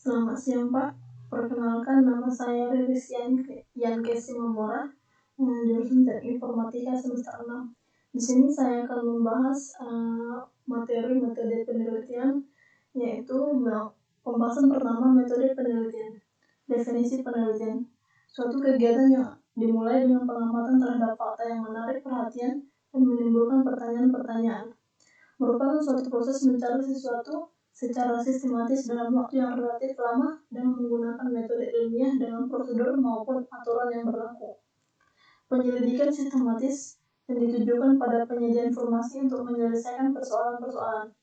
Selamat siang Pak, perkenalkan nama saya Riris Yankesi Mamora, jurusan Teknik Informatika semester 6. Di sini saya akan membahas materi metode penelitian, yaitu pembahasan pertama metode penelitian. Definisi penelitian, suatu kegiatan yang dimulai dengan pengamatan terhadap fakta yang menarik perhatian dan menimbulkan pertanyaan-pertanyaan. Merupakan suatu proses mencari sesuatu secara sistematis dalam waktu yang relatif lama dan menggunakan metode ilmiah dengan prosedur maupun aturan yang berlaku. Penyelidikan sistematis yang ditujukan pada penyajian informasi untuk menyelesaikan persoalan-persoalan.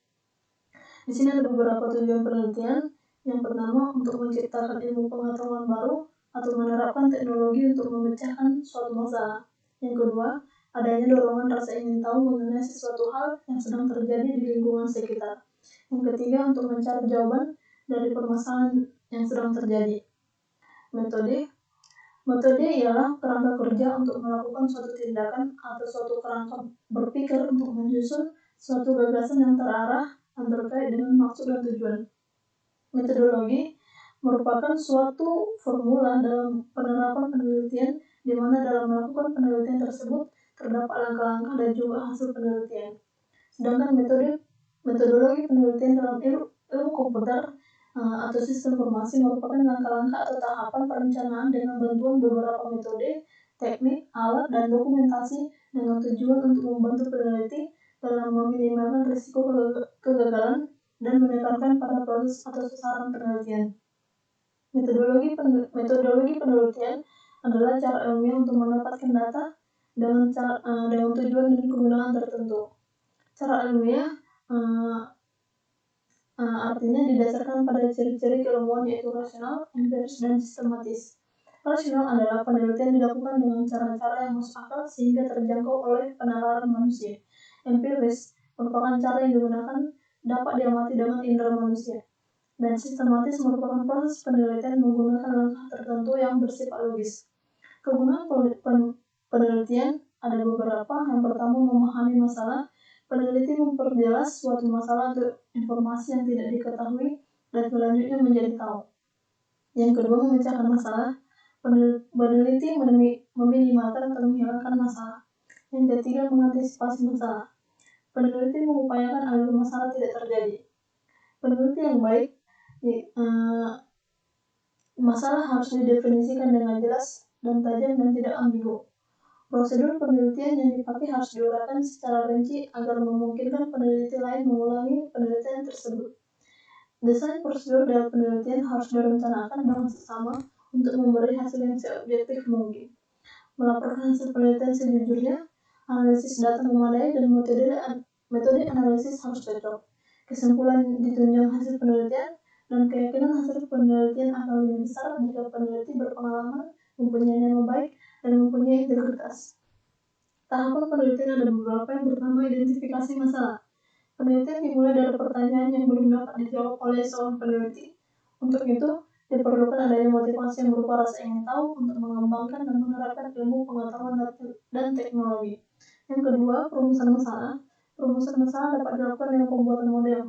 Di sini ada beberapa tujuan penelitian. Yang pertama, untuk menciptakan ilmu pengetahuan baru atau menerapkan teknologi untuk memecahkan suatu masalah. Yang kedua, adanya dorongan rasa ingin tahu mengenai sesuatu hal yang sedang terjadi di lingkungan sekitar. Yang ketiga, untuk mencari jawaban dari permasalahan yang sedang terjadi. Metode ialah kerangka kerja untuk melakukan suatu tindakan atau suatu kerangka berpikir untuk menyusun suatu gagasan yang terarah dan terkait dengan maksud dan tujuan. Metodologi merupakan suatu formula dalam penerapan penelitian di mana dalam melakukan penelitian tersebut terdapat langkah-langkah dan juga hasil penelitian. Sedangkan metodologi penelitian dalam ilmu komputer atau sistem informasi merupakan langkah-langkah atau tahapan perencanaan dengan bantuan beberapa metode, teknik, alat, dan dokumentasi dengan tujuan untuk membantu peneliti dalam meminimalkan risiko kegagalan dan menekankan pada proses atau sasaran penelitian. Metodologi penelitian adalah cara ilmiah untuk mendapatkan data dengan tujuan dan kegunaan tertentu. Cara ilmiah artinya didasarkan pada ciri-ciri keilmuan yaitu rasional, empiris, dan sistematis. Rasional adalah penelitian dilakukan dengan cara-cara yang masuk akal sehingga terjangkau oleh penalaran manusia. Empiris merupakan cara yang digunakan dapat diamati dengan indera manusia. Dan sistematis merupakan proses penelitian menggunakan langkah tertentu yang bersifat logis. Kegunaan penelitian ada beberapa. Yang pertama, memahami masalah. Peneliti memperjelas suatu masalah atau informasi yang tidak diketahui dan selanjutnya menjadi tahu. Yang kedua, memecahkan masalah. Peneliti meminimalkan atau menghilangkan masalah. Yang ketiga, mengantisipasi masalah. Peneliti mengupayakan agar masalah tidak terjadi. Peneliti yang baik, masalah harus didefinisikan dengan jelas dan tajam dan tidak ambigu. Prosedur penelitian yang dipakai harus diuraikan secara rinci agar memungkinkan peneliti lain mengulangi penelitian tersebut. Desain prosedur dalam penelitian harus direncanakan dengan seksama untuk memberi hasil yang seobjektif mungkin. Melaporkan hasil penelitian sejujurnya, analisis data memadai, dan metode analisis harus cocok. Kesimpulan ditunjang hasil penelitian, dan keyakinan hasil penelitian akan lebih besar jika peneliti berpengalaman, mempunyai nama baik, dan mempunyai integritas. Tahapan penelitian ada beberapa. Yang pertama, identifikasi masalah. Penelitian dimulai dari pertanyaan yang belum dapat dijawab oleh seorang peneliti. Untuk itu, diperlukan adanya motivasi yang berupa rasa ingin tahu untuk mengembangkan dan menerapkan ilmu pengetahuan dan teknologi. Yang kedua, perumusan masalah. Perumusan masalah dapat dilakukan dengan pembuatan model.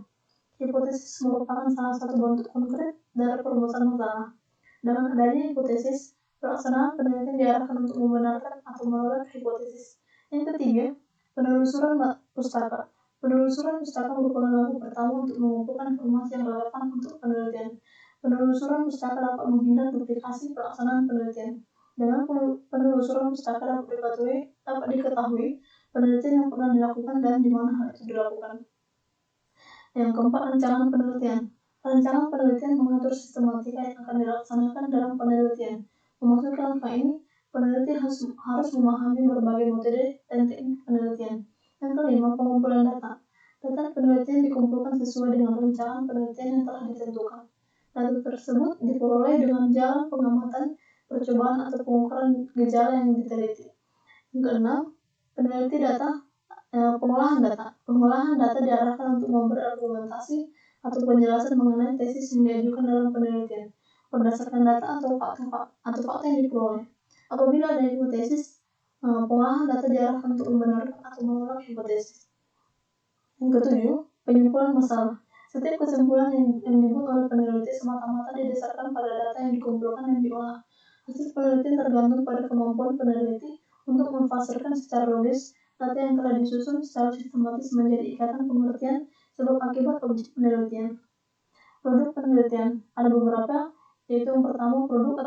Hipotesis merupakan salah satu bentuk konkret dari perumusan masalah. Dengan adanya hipotesis, pelaksanaan penelitian diarahkan untuk membenarkan atau menolak hipotesis. Yang ketiga, penelusuran pustaka. Penelusuran pustaka merupakan langkah pertama untuk mengumpulkan informasi yang relevan untuk penelitian. Penelusuran pustaka dapat menghindar duplikasi pelaksanaan penelitian. Dengan penelusuran pustaka dapat diketahui penelitian yang pernah dilakukan dan di mana hal itu dilakukan. Yang keempat, rancangan penelitian. Rancangan penelitian mengatur sistematika yang akan dilaksanakan dalam penelitian. Memasuki langkah ini, peneliti harus memahami berbagai metode dan teknik penelitian. Yang kelima, pengumpulan data. Data penelitian dikumpulkan sesuai dengan rancangan penelitian yang telah ditentukan. Data tersebut diperoleh dengan jalan pengamatan, percobaan, atau pengukuran gejala yang diteliti. Yang keenam, pengolahan data. Pengolahan data diarahkan untuk memberi argumentasi atau penjelasan mengenai tesis yang diajukan dalam penelitian berdasarkan data atau fakta yang diperoleh. Apabila ada hipotesis, pengolahan data diarahkan untuk membenarkan atau menolak hipotesis. Yang ketujuh, penyimpulan masalah. Setiap kesimpulan yang dibuat oleh peneliti peneliti semata-mata didasarkan pada data yang dikumpulkan dan diolah. Hasil penelitian tergantung pada kemampuan peneliti untuk memfasirkan secara logis data yang telah disusun secara sistematis menjadi ikatan pengertian sebab akibat objek penelitian. Produk penelitian ada beberapa, yaitu yang pertama produk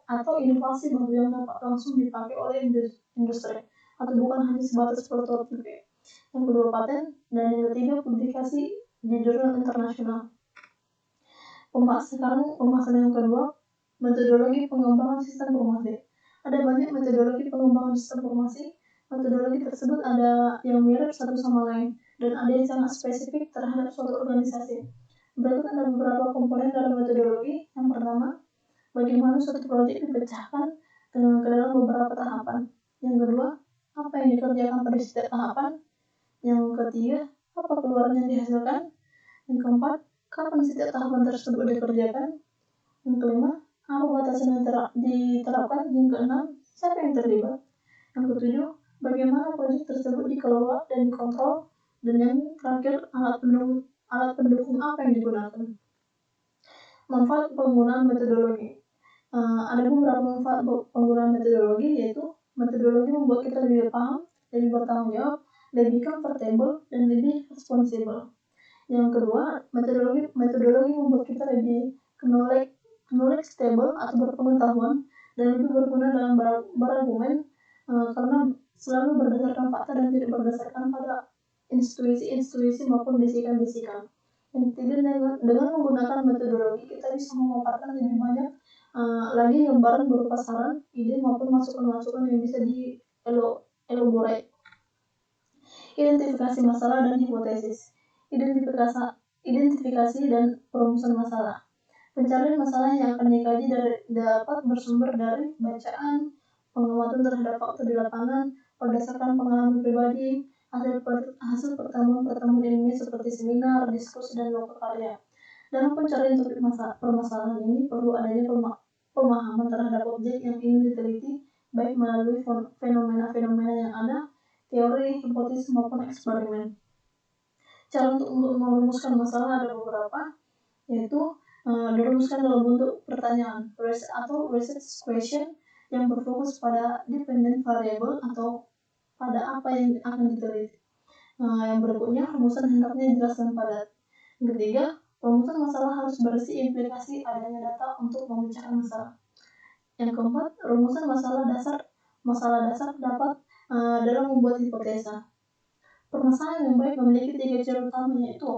atau inovasi baru yang dapat langsung dipakai oleh industri atau bukan hanya sebatas prototipe. Yang kedua paten, dan yang ketiga publikasi di jurnal internasional. Pembahasan yang kedua, metodologi pengembangan sistem informasi. Ada banyak metodologi pengembangan sistem informasi. Metodologi tersebut ada yang mirip satu sama lain dan ada yang sangat spesifik terhadap suatu organisasi. Berikut ada beberapa komponen dalam metodologi. Yang pertama, bagaimana suatu proyek dipecahkan ke dalam beberapa tahapan. Yang kedua, apa yang dikerjakan pada setiap tahapan. Yang ketiga, apa keluaran yang dihasilkan. Yang keempat, kapan setiap tahapan tersebut dikerjakan. Yang kelima, apa batasan yang diterapkan. Yang keenam, siapa yang terlibat. Yang ketujuh, bagaimana proyek tersebut dikelola dan dikontrol. Dan yang terakhir, alat pendukung apa yang digunakan. Manfaat penggunaan metodologi. Ada beberapa manfaat penggunaan metodologi, yaitu metodologi membuat kita lebih paham, lebih bertanggung jawab, lebih comfortable, dan lebih responsibel. Yang kedua, metodologi membuat kita lebih knowledge stable atau berpengetahuan dan lebih berguna dalam berargumen karena selalu berdasarkan fakta dan tidak berdasarkan pada intuisi maupun bisikan-bisikan. Yang ketiga, dengan menggunakan metodologi kita bisa memaparkan lebih banyak lagi gambaran berupa saran, ide maupun masukan-masukan yang bisa di-elaborate. Identifikasi masalah dan hipotesis. Identifikasi dan perumusan masalah. Pencarian masalah yang akan dikaji dapat bersumber dari bacaan, pengamatan terhadap fakta di lapangan, berdasarkan pengalaman pribadi, hasil pertemuan ilmiah seperti seminar, diskusi, dan lokakarya. Dalam pencarian topik permasalahan ini perlu adanya pemahaman terhadap objek yang ingin diteliti, baik melalui fenomena-fenomena yang ada, teori, hipotesis, maupun eksperimen. Cara untuk merumuskan masalah ada beberapa, yaitu dirumuskan dalam bentuk pertanyaan atau research question yang berfokus pada dependent variable atau pada apa yang akan diteliti. Yang berikutnya, rumusan hendaknya jelas dan padat. Yang ketiga, rumusan masalah harus berisi implikasi adanya data untuk memecahkan masalah. Yang keempat, rumusan masalah dasar dapat dalam membuat hipotesa. Permasalahan yang baik memiliki 3 ciri utama, yaitu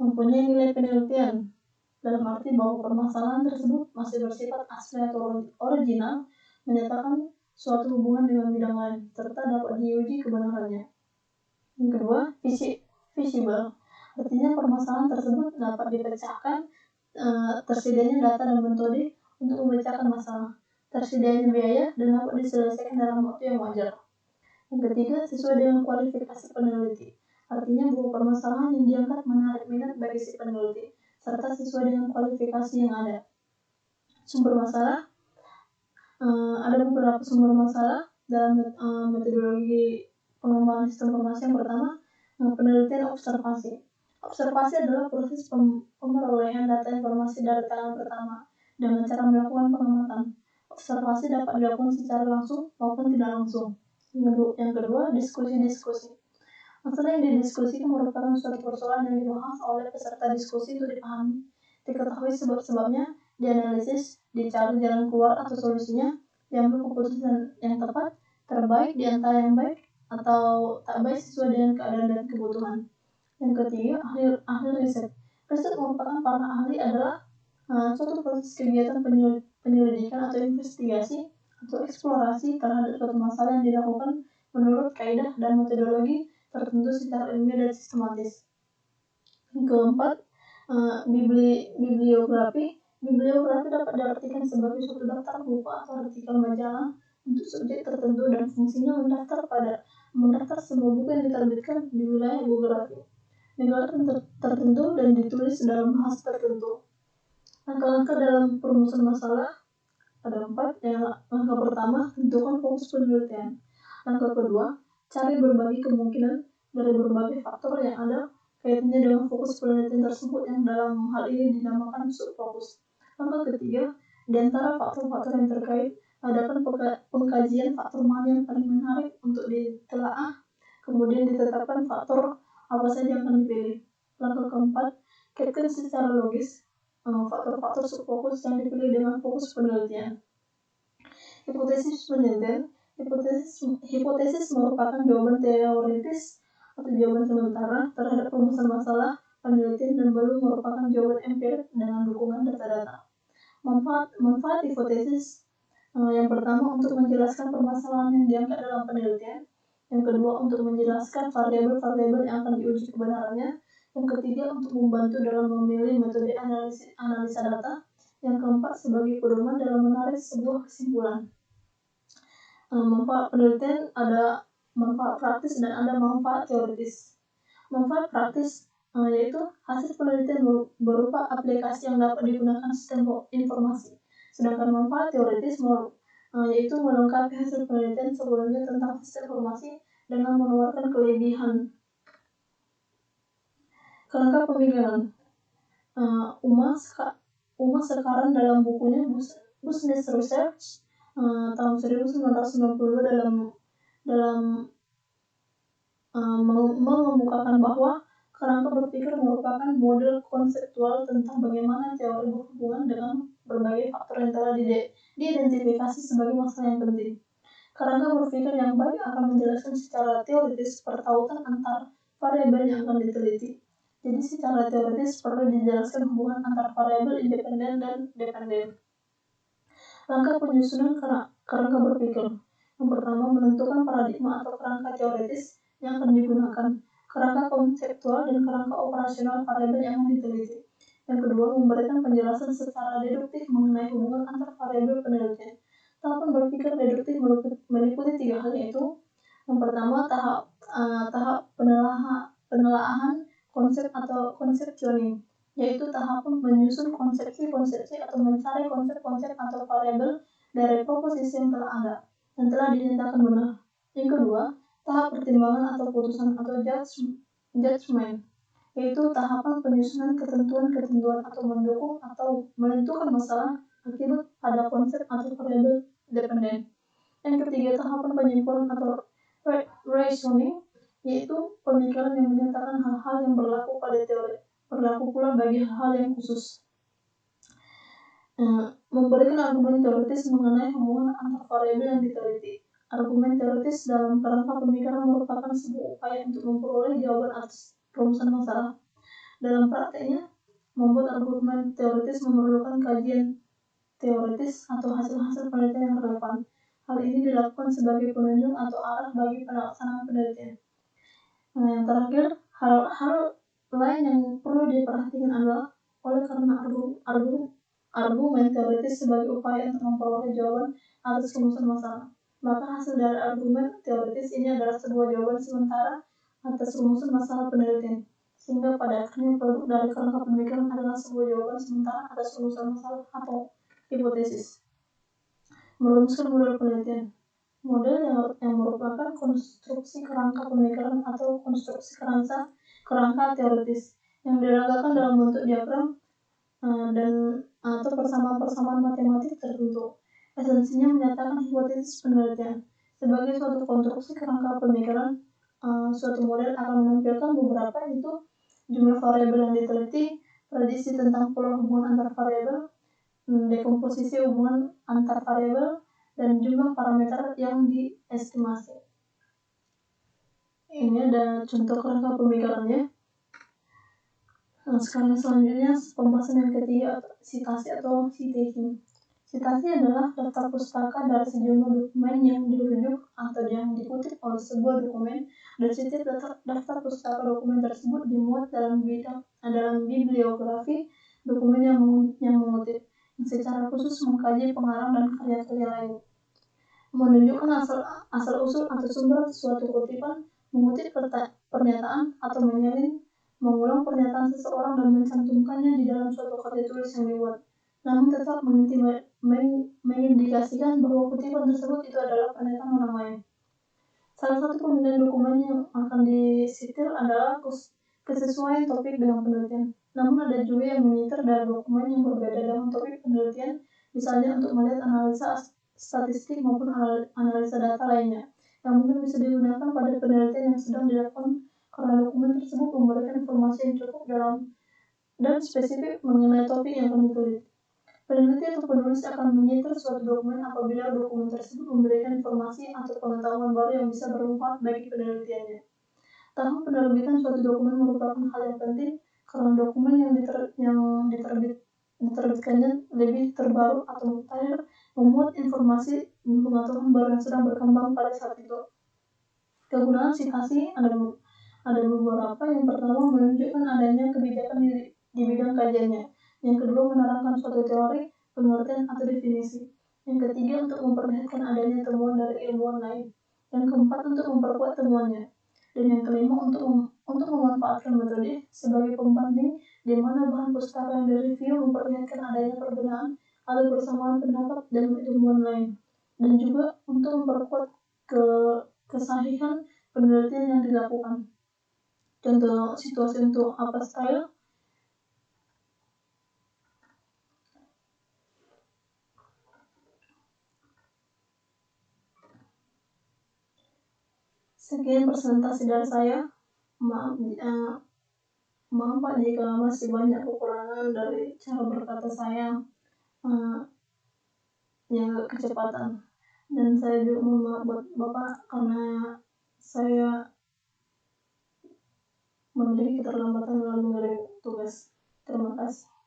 mempunyai nilai penelitian, dalam arti bahwa permasalahan tersebut masih bersifat asli atau original, menyatakan suatu hubungan dengan bidang lain, serta dapat diuji kebenarannya. Yang kedua, visible, artinya permasalahan tersebut dapat dipecahkan, tersedianya data dan metode untuk memecahkan masalah, tersedianya biaya, dan dapat diselesaikan dalam waktu yang wajar. Yang ketiga, sesuai dengan kualifikasi peneliti, artinya bahwa permasalahan yang diangkat menarik minat bagi si peneliti, serta sesuai dengan kualifikasi yang ada. Sumber masalah, ada beberapa sumber masalah dalam metodologi pengembangan sistem informasi. Yang pertama, penelitian observasi. Observasi adalah proses pemerolehan data informasi dari tangan pertama dengan cara melakukan pengamatan. Observasi dapat dilakukan secara langsung maupun tidak langsung. Yang kedua, diskusi. Masalah yang didiskusikan merupakan suatu persoalan yang dibahas oleh peserta diskusi untuk dipahami, diketahui sebab-sebabnya, dianalisis, dicari jalan keluar atau solusinya, diambil keputusan yang tepat, terbaik di antara yang baik atau tak baik sesuai dengan keadaan dan kebutuhan. Yang ketiga, ahli riset. Riset merupakan para ahli adalah suatu proses kegiatan penyelidikan atau investigasi atau eksplorasi terhadap suatu masalah yang dilakukan menurut kaidah dan metodologi tertentu secara ilmiah dan sistematis. Yang keempat, bibliografi. Bibliografi dapat diartikan sebagai suatu daftar buku atau artikel majalah untuk subjek tertentu dan fungsinya mendaftar semua buku yang diterbitkan di wilayah geografi negara tertentu dan ditulis dalam bahasa tertentu. Langkah-langkah dalam perumusan masalah ada 4. Langkah pertama, tentukan fokus penelitian. Langkah kedua, cari berbagai kemungkinan dari berbagai faktor yang ada kaitannya dengan fokus penelitian tersebut yang dalam hal ini dinamakan subfokus. Langkah ketiga, di antara faktor-faktor yang terkait, adakan pengkajian faktor mana yang paling menarik untuk ditelaah, kemudian ditetapkan faktor apa saja yang akan dipilih. Langkah keempat, kaitkan secara logis faktor-faktor subfokus yang dipilih dengan fokus penelitian. Hipotesis penelitian. Hipotesis merupakan jawaban teoritis atau jawaban sementara terhadap permasalahan masalah penelitian dan belum merupakan jawaban empirik dengan dukungan data-data. Manfaat hipotesis yang pertama untuk menjelaskan permasalahan yang diangkat dalam penelitian, yang kedua untuk menjelaskan variabel-variabel yang akan diuji kebenarannya, yang ketiga untuk membantu dalam memilih metode analisa data, yang keempat sebagai pedoman dalam menarik sebuah kesimpulan. Manfaat penelitian ada manfaat praktis dan ada manfaat teoritis. Manfaat praktis yaitu hasil penelitian berupa aplikasi yang dapat digunakan sistem informasi. Sedangkan manfaat teoritis yaitu melengkapi hasil penelitian sebelumnya tentang sistem informasi dengan menawarkan kelebihan. Kerangka pemikiran. Uma sekarang dalam bukunya Business Research tahun 1992 dalam mengemukakan bahwa kerangka berpikir merupakan model konseptual tentang bagaimana teori berhubungan dengan berbagai faktor yang telah diidentifikasi sebagai masalah yang penting. Kerangka berpikir yang baik akan menjelaskan secara teoritis pertautan antar variabel yang akan diteliti. Jadi secara teoritis perlu dijelaskan hubungan antar variabel independen dan dependen. Langkah penyusunan kerangka berpikir. Yang pertama, menentukan paradigma atau kerangka teoritis yang akan digunakan, kerangka konseptual dan kerangka operasional variabel yang akan diteliti. Yang kedua, memberikan penjelasan secara deduktif mengenai hubungan antar variabel penelitian. Tahapan berpikir deduktif meliputi 3 hal, yaitu yang pertama tahap penelaahan konsep atau conceptioning, yaitu tahapan menyusun konsepsi-konsepsi atau mencari konsep-konsep atau variabel dari proposisi yang telah ada dan telah dinyatakan benar. Yang kedua, tahap pertimbangan atau putusan atau judgment, yaitu tahapan penyusunan ketentuan-ketentuan atau mendukung atau menentukan masalah akibat pada konsep atau variabel dependen. Yang ketiga, tahapan penyimpulan atau reasoning, yaitu pemikiran yang menyatakan hal-hal yang berlaku pada teori, berlaku pula bagi hal yang khusus. Memberikan argumen teoritis mengenai hubungan antar variabel yang diteliti. Argumen teoritis dalam kerangka pemikiran merupakan sebuah upaya untuk memperoleh jawaban atas rumusan masalah. Dalam prakteknya, membuat argumen teoritis memerlukan kajian teoritis atau hasil-hasil penelitian yang relevan. Hal ini dilakukan sebagai penunjuk atau arah bagi pelaksanaan penelitian. Yang terakhir, hal lain yang perlu diperhatikan adalah oleh karena argumen teoritis sebagai upaya untuk memperoleh jawaban atas rumusan masalah, maka hasil dari argumen teoritis ini adalah sebuah jawaban sementara atas rumusan masalah penelitian, sehingga pada akhirnya produk dari kerangka pemikiran adalah sebuah jawaban sementara atas rumusan masalah atau hipotesis. Merumuskan model penelitian. Model yang merupakan konstruksi kerangka pemikiran atau konstruksi kerangka teoritis yang dirangkakan dalam bentuk diagram dan atau persamaan-persamaan matematik tertentu. Esensinya menyatakan hipotesis penelitian. Sebagai suatu konstruksi kerangka pemikiran, suatu model akan menampilkan beberapa, yaitu jumlah variabel yang diteliti, prediksi tentang pola hubungan antar variabel, dekomposisi hubungan antar variabel, dan jumlah parameter yang diestimasi. Ini ada contoh kerangka pemikirannya. Sekarang selanjutnya pembahasan yang ketiga, sitasi atau citation. Citasi adalah daftar pustaka dari sejumlah dokumen yang dirujuk atau yang dikutip oleh sebuah dokumen, dan setiap daftar pustaka dokumen tersebut dimuat dalam bibliografi dokumen yang mengutip, yang secara khusus mengkaji pengarang dan karya-karya lain. Menunjukkan asal-usul atau sumber suatu kutipan, mengutip pernyataan atau mengulang pernyataan seseorang dan mencantumkannya di dalam suatu karya tulis yang dibuat, namun tetap mengindikasikan bahwa kutipan tersebut itu adalah pernyataan orang lain. Salah satu pemilihan dokumen yang akan disitir adalah kesesuaian topik dengan penelitian. Namun ada juga yang menyitir dari dokumen yang berbeda dengan topik penelitian, misalnya untuk melihat analisa statistik maupun analisa data lainnya, yang mungkin bisa digunakan pada penelitian yang sedang dilakukan karena dokumen tersebut memberikan informasi yang cukup dalam dan spesifik mengenai topik yang akan diteliti. Peneliti atau penulis akan menyitir suatu dokumen apabila dokumen tersebut memberikan informasi atau pengetahuan baru yang bisa bermanfaat bagi penelitiannya. Tahap penerbitan suatu dokumen merupakan hal yang penting karena dokumen yang diterbitkannya lebih terbaru atau mutakhir, memuat informasi dan pengetahuan baru yang sedang berkembang pada saat itu. Kegunaan sitasi ada beberapa. Yang pertama, menunjukkan adanya kebijakan di bidang kajiannya. Yang kedua, menerangkan suatu teori, pengertian atau definisi. Yang ketiga, untuk memperlihatkan adanya temuan dari ilmuwan lain. Yang keempat, untuk memperkuat temuannya. Dan yang kelima, untuk memanfaatkan metode sebagai pembanding di mana bahan pustaka yang direview memperlihatkan adanya perbedaan atau persamaan pendapat dengan ilmuwan lain. Dan juga untuk memperkuat kesahihan penelitian yang dilakukan. Contoh situasi untuk apa style. Sekian presentasi dari saya. Maaf Pak jika masih banyak kekurangan dari cara berkata saya yang kecepatan. Dan saya juga mohon maaf buat Bapak karena saya memiliki keterlambatan dalam mengerjakan tugas. Terima kasih.